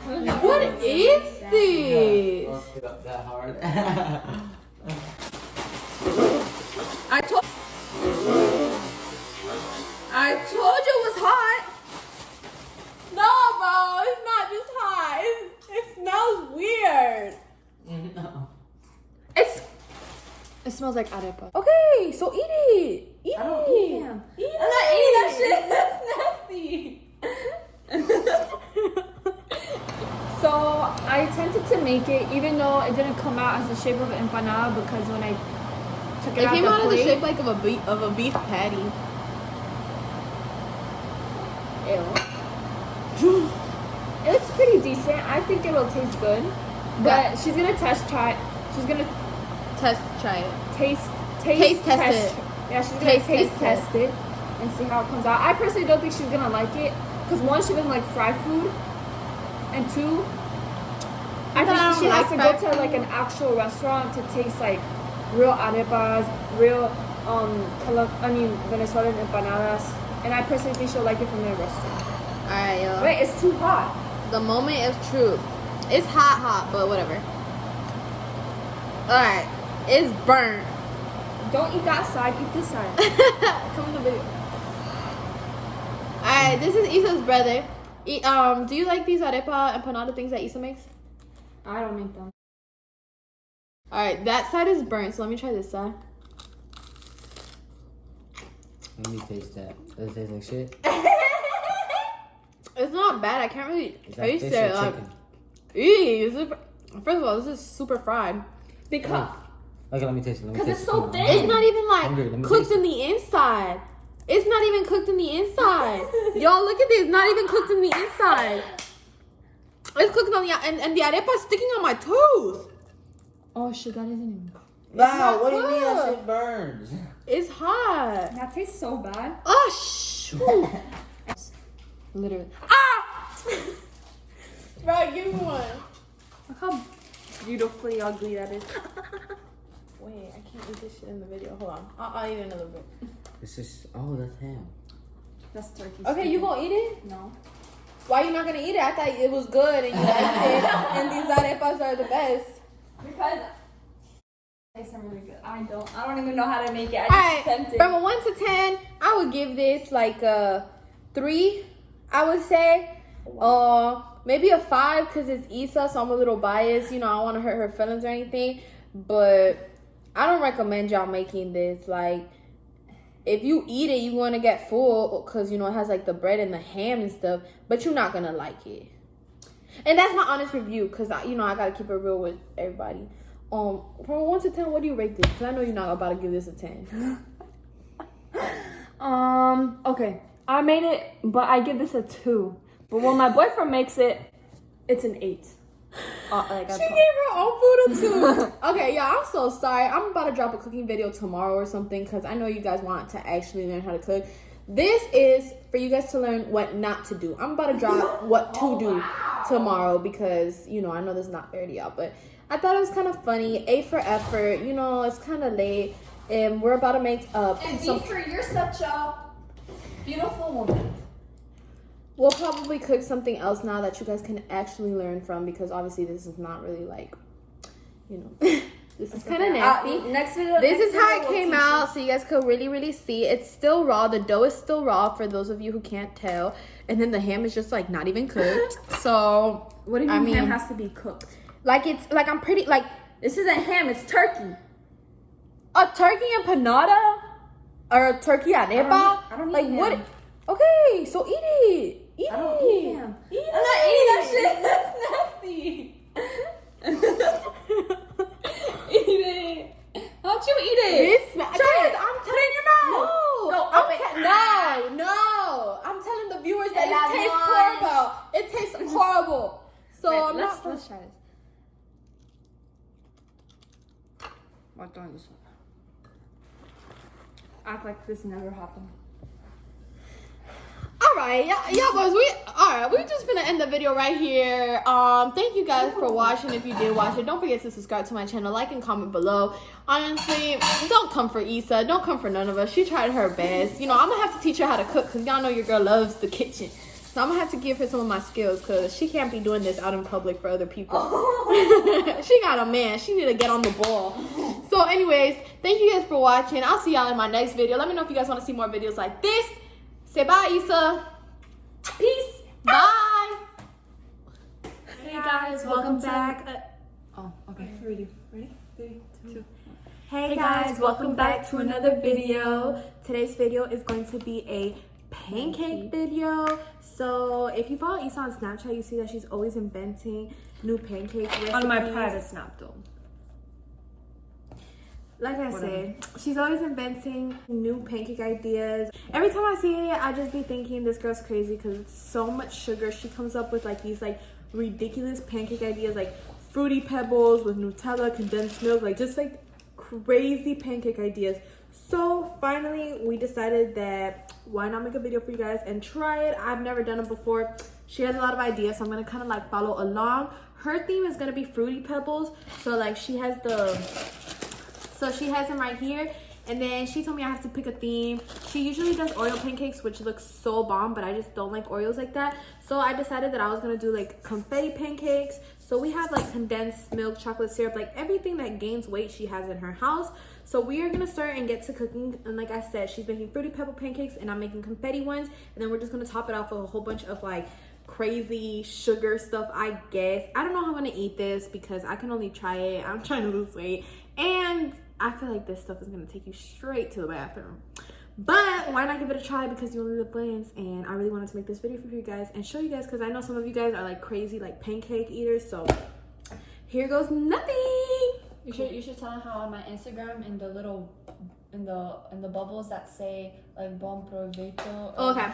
What is this? That hard. I told you it was hot. No, bro, it's not just hot. It smells weird. No. It smells like arepa. Okay, so eat it. Eat I don't it. eat ham. Eat I'm not eating that shit. That's nasty. So I attempted to make it, even though it didn't come out as the shape of an empanada, because when I took it came out of the plate, shape like of a beef patty. Ew. It looks pretty decent. I think it'll taste good. But she's gonna try it. She's gonna Try it. taste Taste test test. it. Yeah, she's gonna taste test it and see how it comes out. I personally don't think she's gonna like it because one, she doesn't like fried food, and two, I think she has to go to like an actual restaurant to taste like real arepas, real Venezuelan empanadas, and I personally think she'll like it from their restaurant. All right, yo. Wait, it's too hot. The moment of truth. It's hot, but whatever. All right, it's burnt. Don't eat that side, eat this side. Come in the video. Alright, this is Issa's brother. Do you like these arepa empanada things that Issa makes? I don't make them. Alright, that side is burnt, so let me try this side. Let me taste that. Does it taste like shit? It's not bad. I can't really taste fish it. or Like, chicken? first of all, this is super fried. Because Okay, let me taste it. Because it's so thin. It's not even Hungry, let like me cooked taste in the inside. It's not even cooked in the inside. Y'all, look at this. Not even cooked in the inside. It's cooked on the and the arepa is sticking on my tooth. oh shit, that isn't even. Wow, what do you mean that shit burns? It's hot. That tastes so bad. Oh shoot. Literally. Ah! Bro, give me one. Look how beautifully ugly that is. Wait, I can't eat this shit in the video. Hold on. I'll eat it in a little bit. This is that's ham. That's turkey. Okay, you gonna eat it? No. Why you not gonna eat it? I thought it was good and you liked it. And these arepas are the best. Because they taste really good. I don't even know how to make it. I just Alright, from a 1 to 10, I would give this like a 3, I would say. Maybe a 5 because it's Issa, so I'm a little biased. You know, I don't want to hurt her feelings or anything. But I don't recommend y'all making this. Like, if you eat it, you're going to get full because, you know, it has like the bread and the ham and stuff. But you're not going to like it. And that's my honest review because, you know, I got to keep it real with everybody. From a 1 to 10, what do you rate this? Because I know you're not about to give this a 10. Okay. I made it, but I give this a 2. But when my boyfriend makes it, it's an 8. She gave her own food a 2. Okay, y'all, I'm so sorry. I'm about to drop a cooking video tomorrow or something because I know you guys want to actually learn how to cook. This is for you guys to learn what not to do. I'm about to drop what to do tomorrow because, you know, I know this is not fair to y'all, but I thought it was kind of funny. A for effort. You know, it's kind of late. And we're about to make And B for you're such a beautiful woman. We'll probably cook something else now that you guys can actually learn from because obviously this is not really like, you know, this is kind of nasty. Next video. This is how it came out so you guys could really see. It's still raw. The dough is still raw for those of you who can't tell. And then the ham is just like not even cooked. So, what do you mean ham has to be cooked? Like it's like I'm pretty like this isn't ham, it's turkey. A turkey empanada or a turkey arepa? I don't like eat what? ham. Okay, so eat it. Eat I don't it. eat ham. I'm not eating that shit. That's nasty. Eat it. How don't you eat it? Try it. I'm Put it in your mouth. No, I'm telling the viewers that it tastes horrible. It tastes horrible. So Wait, let's try this. What doing this one? Act like this never happened. Alright, y'all boys, we just gonna end the video right here. Thank you guys for watching. If you did watch it, don't forget to subscribe to my channel, like and comment below. Honestly, don't come for Issa, don't come for none of us. She tried her best. You know, I'm gonna have to teach her how to cook because y'all know your girl loves the kitchen. So So I'm gonna have to give her some of my skills because she can't be doing this out in public for other people. Oh. She got a man. She need to get on the ball. So anyways, thank you guys for watching. I'll see y'all in my next video. Let me know if you guys want to see more videos like this. Say bye, Issa. Peace. Bye. Hey guys, welcome back. Oh, okay. Ready? 3, 2. Hey guys, welcome back to another video. Today's video is going to be a pancake video. So if you follow Issa on Snapchat, you see that she's always inventing new pancake recipes. On my private snap though. Like I said, she's always inventing new pancake ideas. Every time I see it, I just be thinking this girl's crazy because it's so much sugar. She comes up with like these like ridiculous pancake ideas, like fruity pebbles with Nutella, condensed milk, like just like crazy pancake ideas. So finally we decided that why not make a video for you guys and try it. I've never done it before. She has a lot of ideas, so I'm gonna kind of like follow along. Her theme is gonna be fruity pebbles, so like she has them right here, and then she told me I have to pick a theme. She usually does Oreo pancakes, which looks so bomb, but I just don't like Oreos like that. So I decided that I was gonna do like confetti pancakes. So we have like condensed milk, chocolate syrup, like everything that gains weight she has in her house. So we are gonna start and get to cooking. And like I said, she's making fruity pebble pancakes and I'm making confetti ones. And then we're just gonna top it off with a whole bunch of like crazy sugar stuff, I guess. I don't know how I'm gonna eat this because I can only try it. I'm trying to lose weight. And I feel like this stuff is gonna take you straight to the bathroom. But why not give it a try, because you only live once, and I really wanted to make this video for you guys and show you guys because I know some of you guys are like crazy like pancake eaters. So here goes nothing. You should tell them how on my Instagram in the little in the bubbles that say like bon provecho. Okay.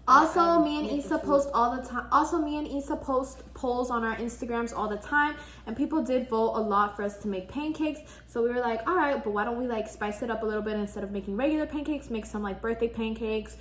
Also, me and Issa post all the time. Also, me and Issa post polls on our Instagrams all the time. And people did vote a lot for us to make pancakes. So we were like, all right, but why don't we like spice it up a little bit? Instead of making regular pancakes, make some like birthday pancakes,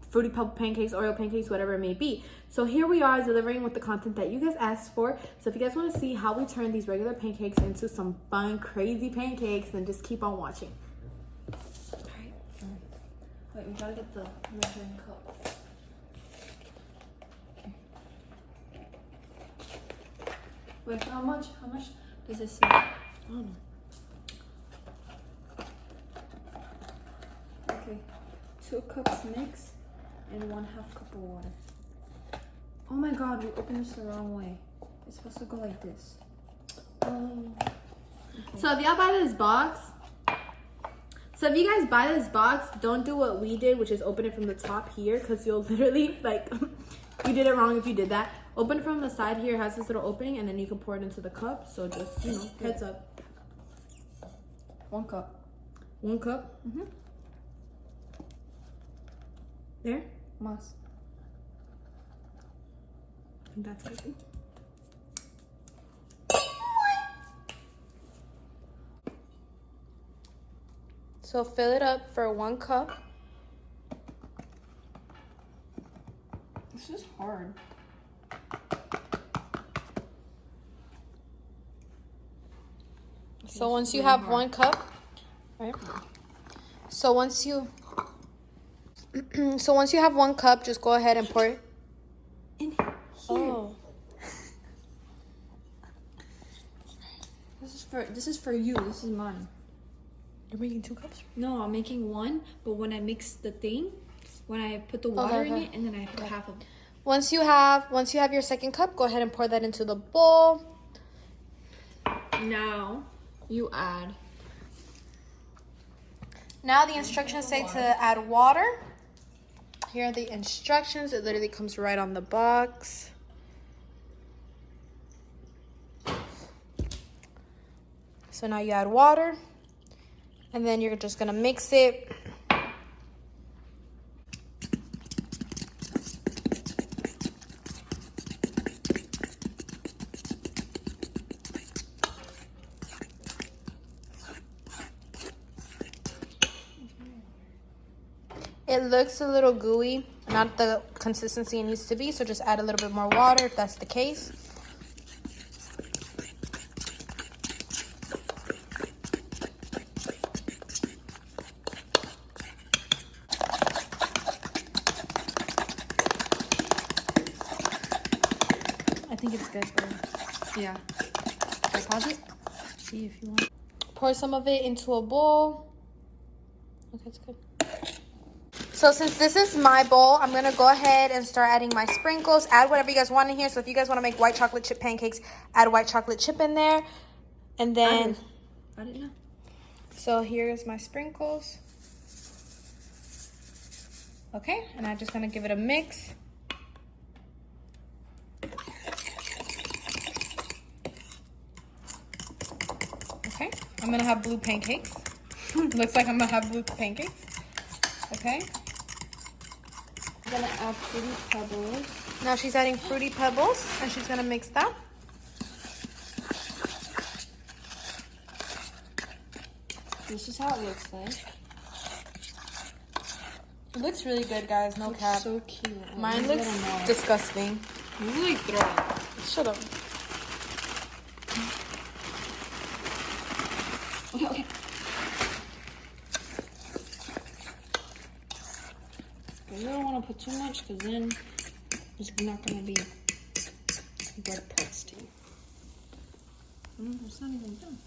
fruity pebble pancakes, Oreo pancakes, whatever it may be. So here we are delivering with the content that you guys asked for. So if you guys want to see how we turn these regular pancakes into some fun, crazy pancakes, then just keep on watching. All right. Wait, we gotta get the measuring cup. Wait, how much does this say? I don't know. Okay, 2 cups mix and 1/2 cup of water. Oh my god, we opened this the wrong way. It's supposed to go like this. Oh. Okay. So if y'all buy this box, if you guys buy this box, don't do what we did, which is open it from the top here, because you'll literally like you did it wrong if you did that. Open it from the side here, it has this little opening, and then you can pour it into the cup. So just, you know, heads up. 1 cup. 1 cup? Mm-hmm. There? Must. I think that's good. So fill it up for 1 cup. This is hard. So once you have 1 cup, right? So once you have 1 cup, just go ahead and pour it In here. Oh. This is for you. This is mine. You're making 2 cups? No, I'm making 1, but when I mix the thing, when I put the water in it, and then I put half of it. Once you have your 2nd cup, go ahead and pour that into the bowl. Now you add. Now the instructions say to add water. Here are the instructions. It literally comes right on the box. So now you add water, and then you're just gonna mix it. It looks a little gooey, not the consistency it needs to be, so just add a little bit more water if that's the case. good. Yeah. Can I pause it? See if you want. Pour some of it into a bowl. Okay, it's good. So since this is my bowl, I'm going to go ahead and start adding my sprinkles. Add whatever you guys want in here. So if you guys want to make white chocolate chip pancakes, add white chocolate chip in there. And then... I didn't know. So here's my sprinkles. Okay, and I'm just going to give it a mix. Okay, I'm going to have blue pancakes. Looks like I'm going to have blue pancakes. Okay. I'm gonna add Fruity Pebbles. Now she's adding Fruity Pebbles, and she's gonna mix that. This is how it looks like. It looks really good, guys. No cap. So cute. Mine looks disgusting. You really throw it. Shut up. Okay. You don't want to put too much because then it's not going to be bread pressed. It's not even done.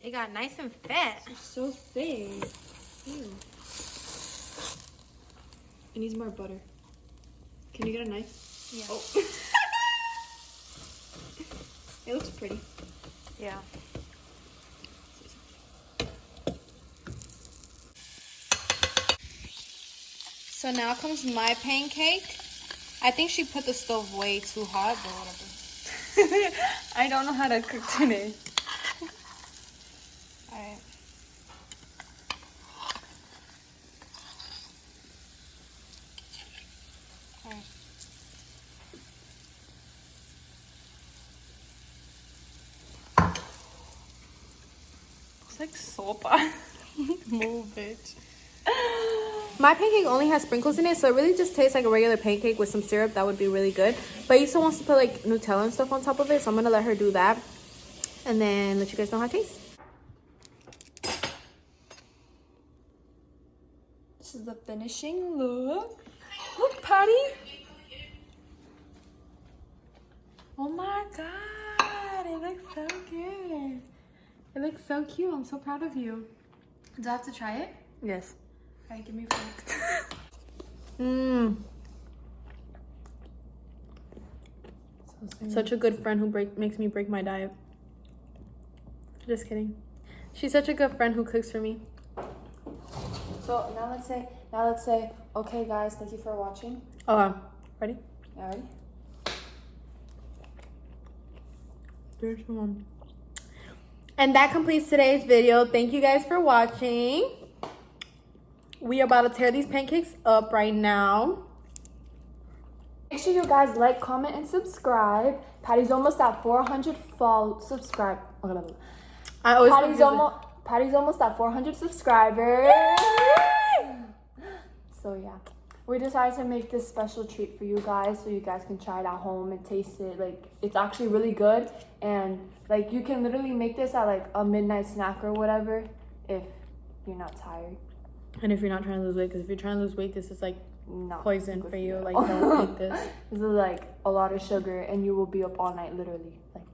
It got nice and fat. It's so thick. Ew. It needs more butter. Can you get a knife? Yeah. Oh. It looks pretty. Yeah. So now comes my pancake. I think she put the stove way too hot, but whatever. I don't know how to cook today. Alright. Alright. It's like sopa. Move, bitch. My pancake only has sprinkles in it, so it really just tastes like a regular pancake with some syrup. That would be really good. But Issa wants to put like Nutella and stuff on top of it, so I'm gonna let her do that, and then let you guys know how it tastes. This is the finishing look. Look, Patty. Oh my god, it looks so good. It looks so cute. I'm so proud of you. Do I have to try it? Yes. Alright, give me a fork. Mmm. Such a good friend who makes me break my diet. Just kidding. She's such a good friend who cooks for me. So now let's say, okay guys, thank you for watching. Ready? Yeah, ready? 3, 2, 1. And that completes today's video. Thank you guys for watching. We are about to tear these pancakes up right now. Make sure you guys like, comment, and subscribe. Patty's almost at 400 subscribe. Patty's almost at 400 subscribers. So yeah, we decided to make this special treat for you guys, so you guys can try it at home and taste it. Like, it's actually really good, and like you can literally make this at like a midnight snack or whatever if you're not tired. And if you're not trying to lose weight, because if you're trying to lose weight, this is like Not poison for you. Like, don't take this. This is like a lot of sugar, and you will be up all night, literally. Like,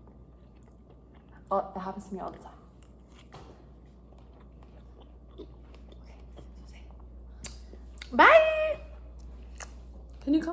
it happens to me all the time. Bye. Can you come?